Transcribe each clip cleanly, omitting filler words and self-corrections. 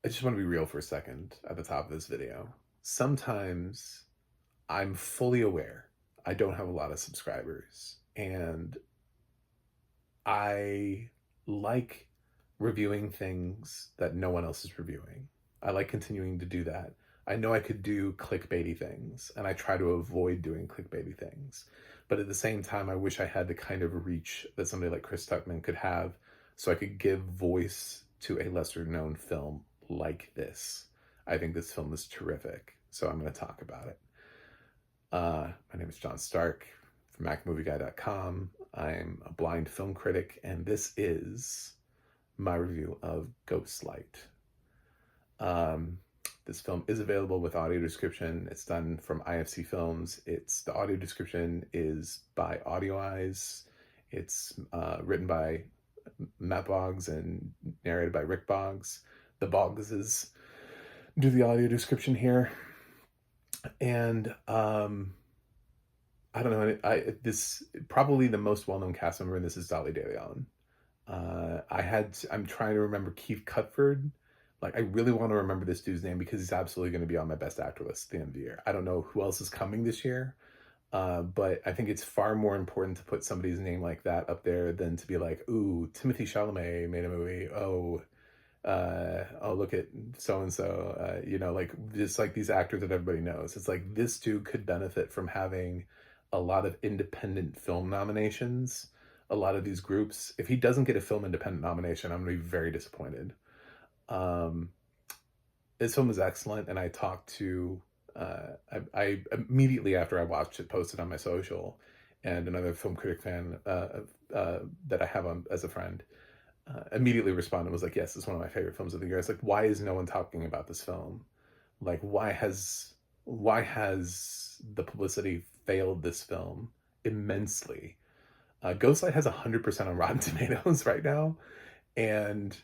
I just want to be real for a second at the top of this video. Sometimes I'm fully aware I don't have a lot of subscribers, and I like reviewing things that no one else is reviewing. I like continuing to do that. I know I could do clickbaity things, and I try to avoid doing clickbaity things. But at the same time, I wish I had the kind of reach that somebody like Chris Tuckman could have, so I could give voice to a lesser known film like this. I think this film is terrific, so I'm going to talk about it. My name is John Stark from MacMovieGuy.com. I'm a blind film critic, and this is my review of Ghostlight. This film is available with audio description. It's done from IFC Films. The audio description is by Audio Eyes. It's written by Matt Boggs and narrated by Rick Boggs. The Boggses do the audio description here. And I don't know. This probably the most well-known cast member in this is Dolly De Leon. I'm trying to remember Keith Cutford. Like, I really want to remember this dude's name because he's absolutely going to be on my best actor list at the end of the year. I don't know who else is coming this year, but I think it's far more important to put somebody's name like that up there than to be like, ooh, Timothée Chalamet made a movie. Oh, look at so-and-so, like just like these actors that everybody knows. It's like this dude could benefit from having a lot of independent film nominations. A lot of these groups, if he doesn't get a film independent nomination, I'm going to be very disappointed. This film is excellent, and I talked to, I immediately after I watched it, posted on my social, and another film critic fan that I have on as a friend immediately responded and was like, yes, it's one of my favorite films of the year. It's like, why is no one talking about this film? Like, why has the publicity failed this film immensely? Ghostlight has 100% on Rotten Tomatoes right now, and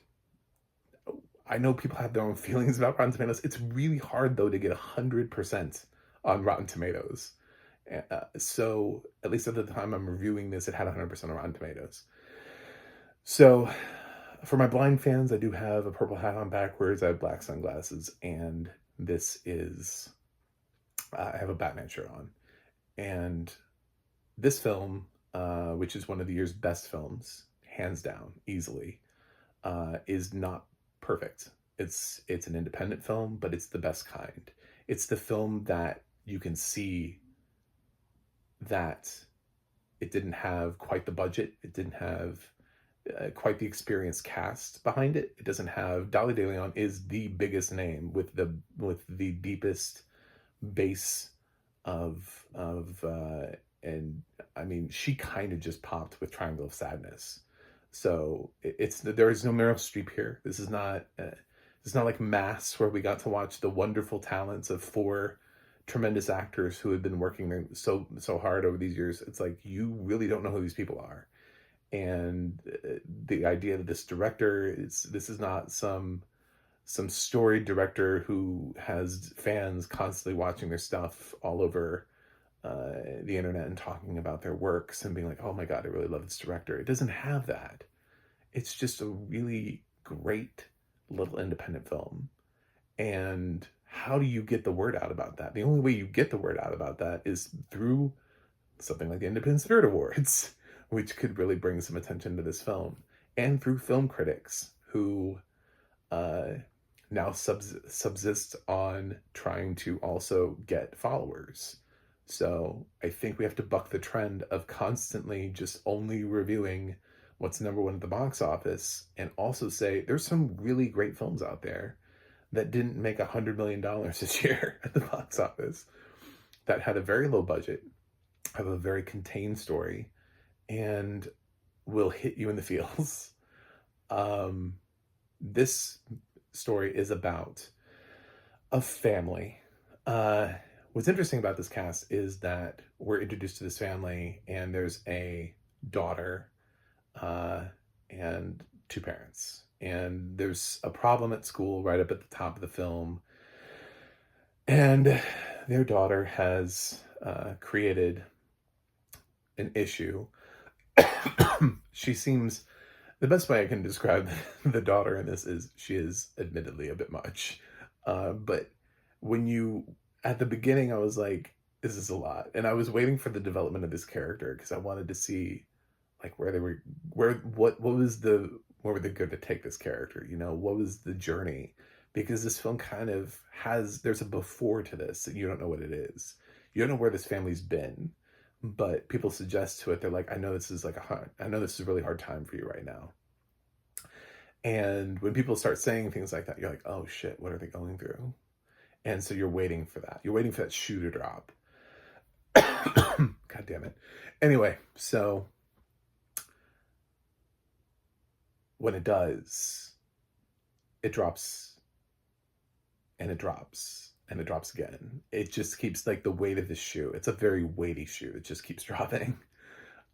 I know people have their own feelings about Rotten Tomatoes. It's really hard, though, to get 100% on Rotten Tomatoes. So, at least at the time I'm reviewing this, it had 100% on Rotten Tomatoes. So, for my blind fans, I do have a purple hat on backwards. I have black sunglasses, and this is... I have a Batman shirt on. And this film, which is one of the year's best films, hands down, easily, is not perfect. It's an independent film, but it's the best kind. It's the film that you can see that it didn't have quite the budget. It didn't have quite the experienced cast behind it. It doesn't have... Dolly De Leon is the biggest name with the deepest base of and I mean, she kind of just popped with Triangle of Sadness. So there is no Meryl Streep here. This is not like Mass, where we got to watch the wonderful talents of 4 tremendous actors who have been working so hard over these years. It's like, you really don't know who these people are. And the idea that this director this is not some storied director who has fans constantly watching their stuff all over the internet and talking about their works and being like, oh my God, I really love this director. It doesn't have that. It's just a really great little independent film. And how do you get the word out about that? The only way you get the word out about that is through something like the Independent Spirit Awards, which could really bring some attention to this film, and through film critics who now subsist on trying to also get followers. So I think we have to buck the trend of constantly just only reviewing what's number one at the box office, and also say there's some really great films out there that didn't make $100 million this year at the box office, that had a very low budget, have a very contained story, and will hit you in the feels. This story is about a family. What's interesting about this cast is that we're introduced to this family, and there's a daughter and 2 parents. And there's a problem at school right up at the top of the film. And their daughter has created an issue. She seems The best way I can describe the daughter in this is she is admittedly a bit much. But when you, at the beginning, I was like, this is a lot. And I was waiting for the development of this character because I wanted to see like where they were, what was where were they going to take this character? You know, what was the journey? Because this film kind of there's a before to this and you don't know what it is. You don't know where this family's been, but people suggest to it, they're like, I know this is I know this is a really hard time for you right now. And when people start saying things like that, you're like, oh shit, what are they going through? And so you're waiting for that. You're waiting for that shoe to drop. God damn it. Anyway, so when it does, it drops and it drops and it drops again. It just keeps like the weight of the shoe. It's a very weighty shoe. It just keeps dropping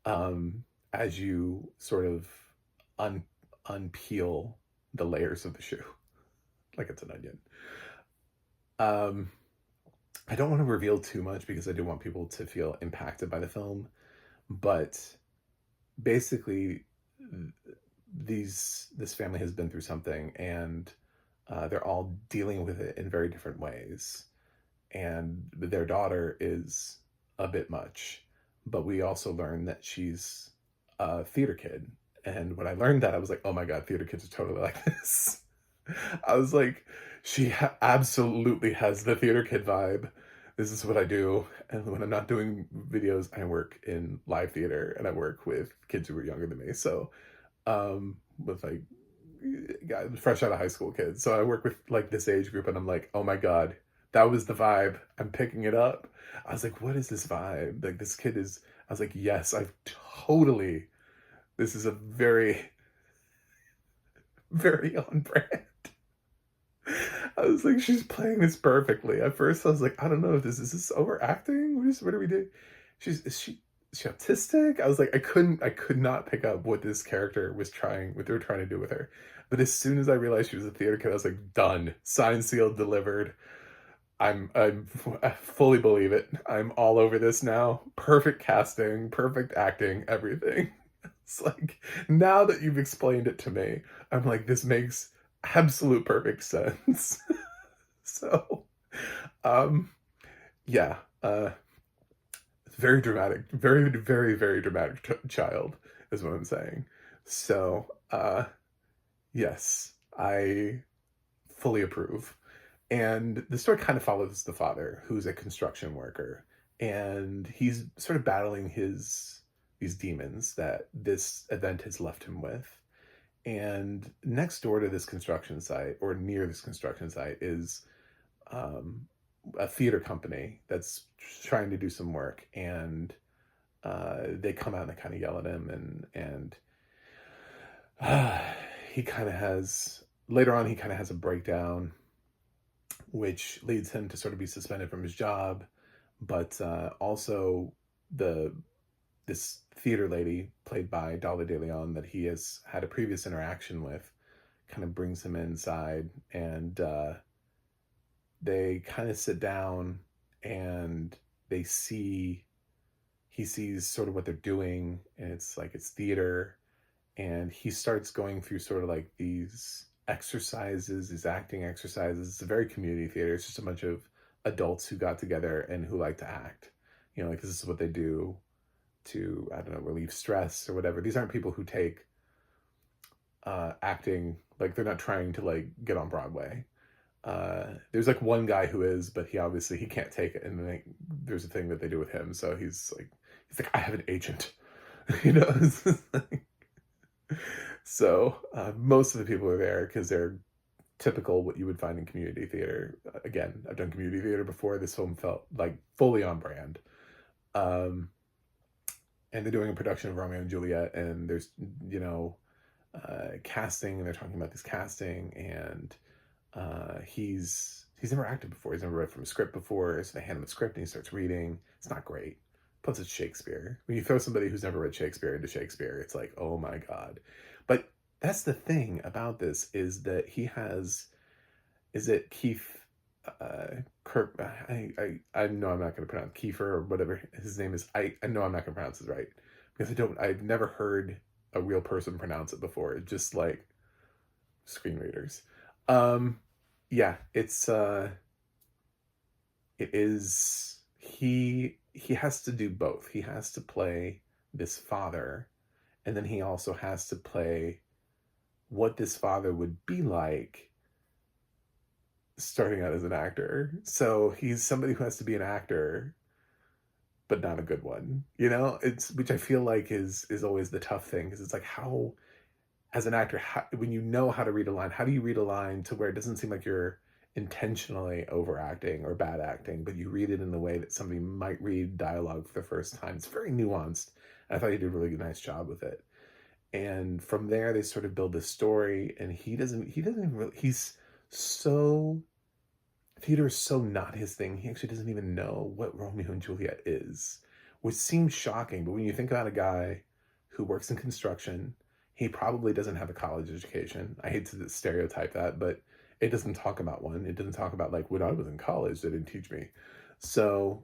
as you sort of unpeel the layers of the shoe like it's an onion. I don't want to reveal too much because I do want people to feel impacted by the film, but basically this family has been through something and they're all dealing with it in very different ways, and their daughter is a bit much, but we also learn that she's a theater kid. And when I learned that, I was like, oh my God, theater kids are totally like this. I was like, she absolutely has the theater kid vibe. This is what I do. And when I'm not doing videos, I work in live theater and I work with kids who are younger than me. So, with like fresh out of high school kids. So I work with like this age group and I'm like, oh my God, that was the vibe. I'm picking it up. I was like, what is this vibe? Like this kid is, I was like, yes, this is a very, very on brand. I was like, she's playing this perfectly. At first, I was like, I don't know if is this overacting? What do we do? Is she autistic? I was like, I could not pick up what this character what they were trying to do with her. But as soon as I realized she was a theater kid, I was like, done, signed, sealed, delivered. I fully believe it. I'm all over this now. Perfect casting, perfect acting, everything. It's like, now that you've explained it to me, I'm like, this makes absolute perfect sense. So, yeah, very dramatic, very, very, very dramatic child is what I'm saying. So, yes, I fully approve. And the story kind of follows the father, who's a construction worker, and he's sort of battling these demons that this event has left him with. And next door to this construction site, or near this construction site, is a theater company that's trying to do some work, and they come out and they kind of yell at him, and he kind of has later on he kind of has a breakdown, which leads him to sort of be suspended from his job, but also this theater lady played by Dolly De Leon that he has had a previous interaction with kind of brings him inside, and they kind of sit down and he sees sort of what they're doing, and it's like it's theater, and he starts going through sort of like these exercises, these acting exercises. It's a very community theater. It's just a bunch of adults who got together and who like to act. You know, like this is what they do to, I don't know, relieve stress or whatever. These aren't people who take acting, like they're not trying to like get on Broadway. There's like one guy who is, but he can't take it. And then there's a thing that they do with him. So he's like, I have an agent, you know? So most of the people are there because they're typical what you would find in community theater. Again, I've done community theater before. This film felt like fully on brand. And they're doing a production of Romeo and Juliet, and there's, you know, casting, and they're talking about this casting, and he's never acted before. He's never read from a script before, so they hand him a script and he starts reading. It's not great. Plus it's Shakespeare. When you throw somebody who's never read Shakespeare into Shakespeare, it's like, oh my God. But that's the thing about this, is that is it Keith Kirk, I know I'm not going to pronounce Kiefer or whatever his name is. I know I'm not going to pronounce it right because I've never heard a real person pronounce it before. It's just like screen readers. Um, yeah, it is, he has to do both. He has to play this father, and then he also has to play what this father would be like starting out as an actor. So he's somebody who has to be an actor, but not a good one. You know, it's, which I feel like is always the tough thing, because it's like, how, as an actor, how, when you know how to read a line, how do you read a line to where it doesn't seem like you're intentionally overacting or bad acting, but you read it in the way that somebody might read dialogue for the first time. It's very nuanced. I thought he did a really nice job with it. And from there, they sort of build this story, and he doesn't even really, he's so, theater is so not his thing. He actually doesn't even know what Romeo and Juliet is, which seems shocking. But when you think about a guy who works in construction, he probably doesn't have a college education. I hate to stereotype that, but it doesn't talk about one. It doesn't talk about, like, when I was in college, they didn't teach me. So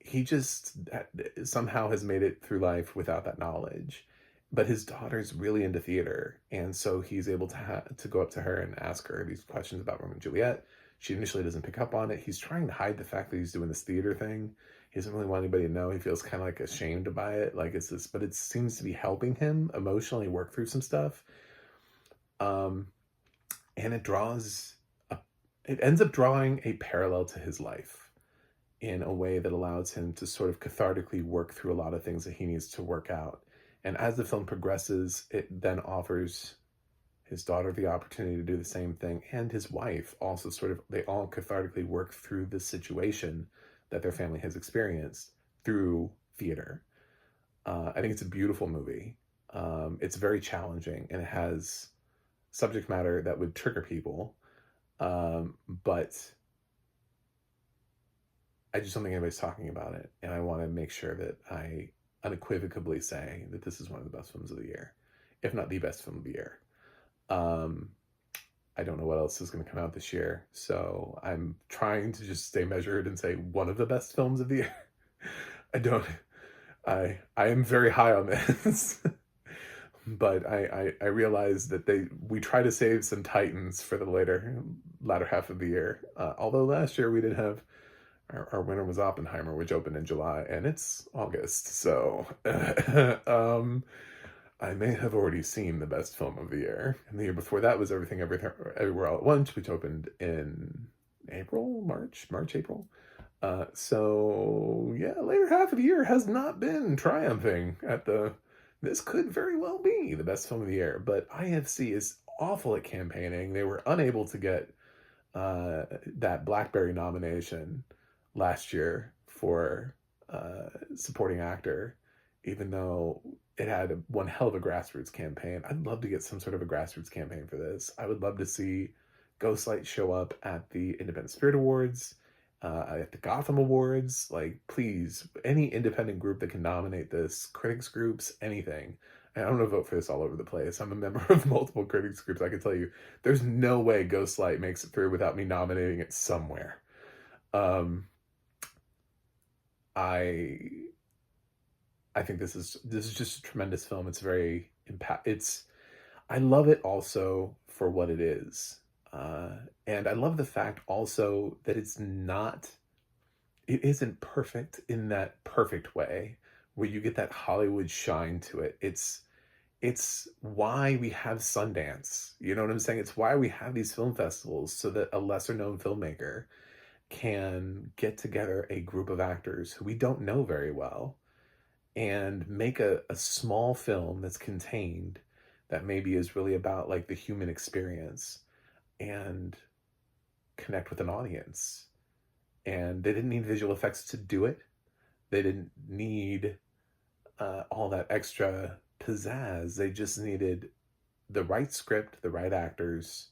he just somehow has made it through life without that knowledge. But his daughter's really into theater, and so he's able to go up to her and ask her these questions about Romeo and Juliet. She initially doesn't pick up on it. He's trying to hide the fact that he's doing this theater thing. He doesn't really want anybody to know. He feels kind of like ashamed by it. Like, it's this, but it seems to be helping him emotionally work through some stuff. And it it ends up drawing a parallel to his life in a way that allows him to sort of cathartically work through a lot of things that he needs to work out. And as the film progresses, it then offers his daughter the opportunity to do the same thing, and his wife also sort of, they all cathartically work through this situation that their family has experienced through theater. I think it's a beautiful movie. It's very challenging, and it has subject matter that would trigger people. But I just don't think anybody's talking about it, and I want to make sure that I unequivocally say that this is one of the best films of the year, if not the best film of the year. I don't know what else is going to come out this year, so I'm trying to just stay measured and say one of the best films of the year. I am very high on this, but I realize that we try to save some titans for the latter half of the year. Although last year we did have, our winner was Oppenheimer, which opened in July, and it's August, so I may have already seen the best film of the year. And the year before that was Everything Everywhere All at Once, which opened in March, April. So yeah, later half of the year has not been triumphing at this could very well be the best film of the year. But IFC is awful at campaigning. They were unable to get that Blackberry nomination last year for supporting actor, even though it had one hell of a grassroots campaign. I'd love to get some sort of a grassroots campaign for this. I would love to see Ghostlight show up at the Independent Spirit Awards, at the Gotham Awards. Like, please, any independent group that can nominate this, critics groups, anything. And I'm going to vote for this all over the place. I'm a member of multiple critics groups. I can tell you, there's no way Ghostlight makes it through without me nominating it somewhere. I think this is just a tremendous film. It's very I love it also for what it is. And I love the fact also that it isn't perfect in that perfect way where you get that Hollywood shine to it. It's why we have Sundance. You know what I'm saying? It's why we have these film festivals, so that a lesser known filmmaker can get together a group of actors who we don't know very well and make a small film that's contained, that maybe is really about like the human experience, and connect with an audience. And they didn't need visual effects to do it. They didn't need all that extra pizzazz. They just needed the right script, the right actors,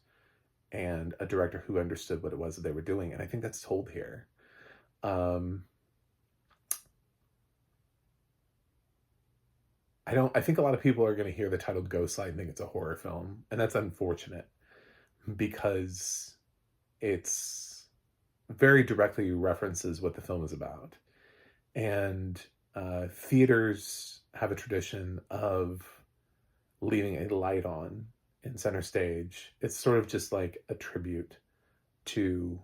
and a director who understood what it was that they were doing. And I think that's told here. I think a lot of people are going to hear the title Ghostlight and think it's a horror film. And that's unfortunate, because it's very directly references what the film is about. And theaters have a tradition of leaving a light on in center stage. It's sort of just like a tribute to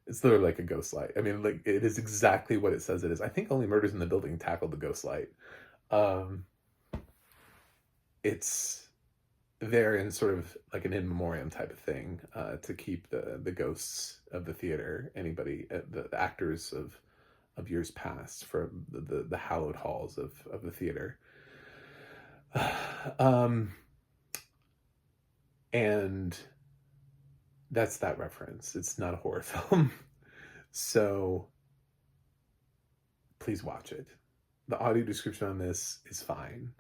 it's literally like a ghost light. I mean, like, it is exactly what it says it is. I think only Murders in the Building tackled the ghost light. It's there in sort of like an in memoriam type of thing, to keep the ghosts of the theater, anybody, the actors of years past, for the hallowed halls of the theater. And that's that reference. It's not a horror film. So please watch it. The audio description on this is fine.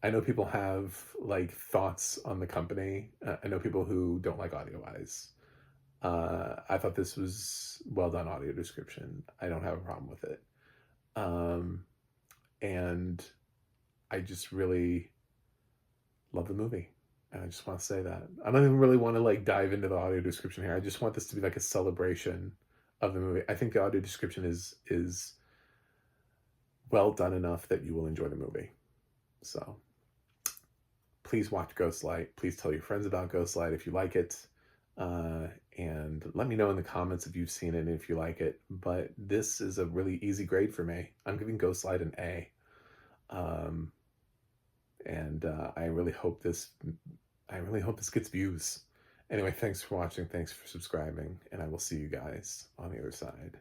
I know people have like thoughts on the company. I know people who don't like audio eyes. I thought this was well done audio description. I don't have a problem with it. And I just really love the movie. And I just want to say that. I don't even really want to like dive into the audio description here. I just want this to be like a celebration of the movie. I think the audio description is well done enough that you will enjoy the movie. So please watch Ghostlight. Please tell your friends about Ghostlight if you like it. And let me know in the comments if you've seen it and if you like it. But this is a really easy grade for me. I'm giving Ghostlight an A. And I really hope this gets views. Anyway, thanks for watching. Thanks for subscribing. And I will see you guys on the other side.